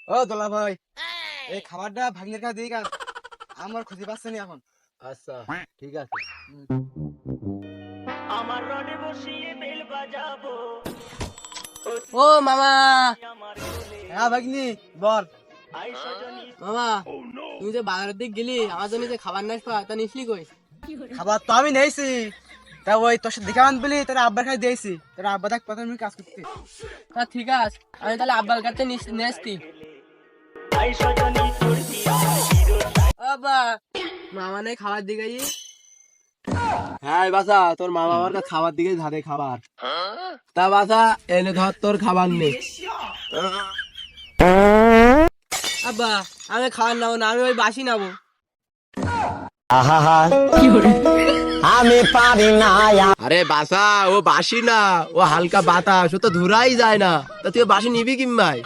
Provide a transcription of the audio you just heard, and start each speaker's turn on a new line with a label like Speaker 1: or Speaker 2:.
Speaker 1: ও দোলা ভাই, এই খাবারটা ভাগ্নের কাছে দিয়ে আমার খুঁজে পাচ্ছে না এখন।
Speaker 2: আচ্ছা ঠিক আছে।
Speaker 3: আমার রডে বসিয়ে বেল বাজাবো।
Speaker 4: ও মামা,
Speaker 1: হ্যাঁ ভাগ্নি বল।
Speaker 3: আই সজনী
Speaker 4: মামা তুই যে বাজারের দিক গেলি আমার জন্য যে খাবার নাস তা নিসলি কই?
Speaker 1: খাবার তো আমি নেইছি, তা ওই তোর সাথে দেখা আন বলি তোর আব্বার কাছে দিয়েছি, তোর আব্বা দেখ প্রথমে কাজ করতে।
Speaker 4: তা ঠিক আছে, আমি তাহলে আব্বার কাছে নেসতি।
Speaker 3: আই সজনী তোর কি আমার হিরো।
Speaker 4: আব্বা, মামা নেই খাবার দিকে গিয়ে।
Speaker 2: হ্যাঁ বাসা, তোর মামা আমার কাছে খাবার দিকে ধারে খাবার। তা বাসা এনে ধর তোর খাবার নেই।
Speaker 4: আব্বা আমি খাবার নেবো না, আমি ওই বাসি নেবো।
Speaker 2: আরে বাসা, ও বাসি না, ও হালকা বাতাস, ও তো ধুরাই যায় না। তা তুই বাসি নিবি কিম্মাই?